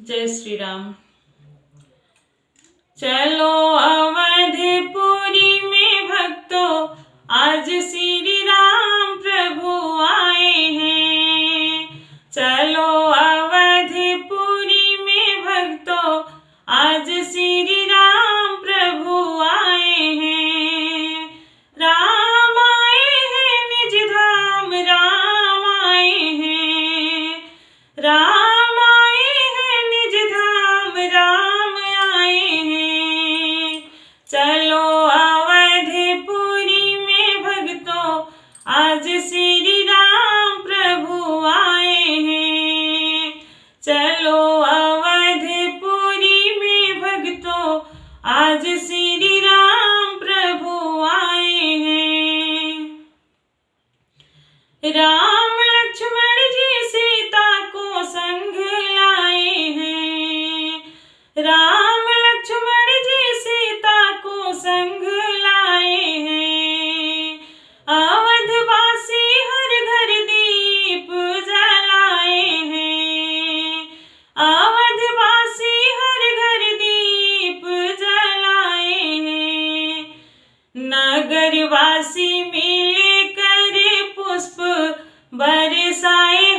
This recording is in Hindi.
जय श्री राम। चलो अवधपुरी में भक्तों, आज श्री राम प्रभु आए हैं। चलो अवधपुरी में भक्तों, आज श्री राम प्रभु आए हैं। राम आए हैं निज धाम, राम आए हैं। राम आए हैं निज धाम, राम आए हैं। चलो अवधपुरी में भक्तों, आज श्री राम प्रभु आए हैं। चलो अवधपुरी में भक्तों, आज श्री राम प्रभु आए हैं। राम लक्ष्मण जी सीता को संग लाए हैं। राम लक्ष्मण जी सीता को संग लाए हैं। अवधवासी हर घर दीप जलाए हैं। अवधवासी हर घर दीप जलाए हैं। नगरवासी मिलकर पुष्प बरसाए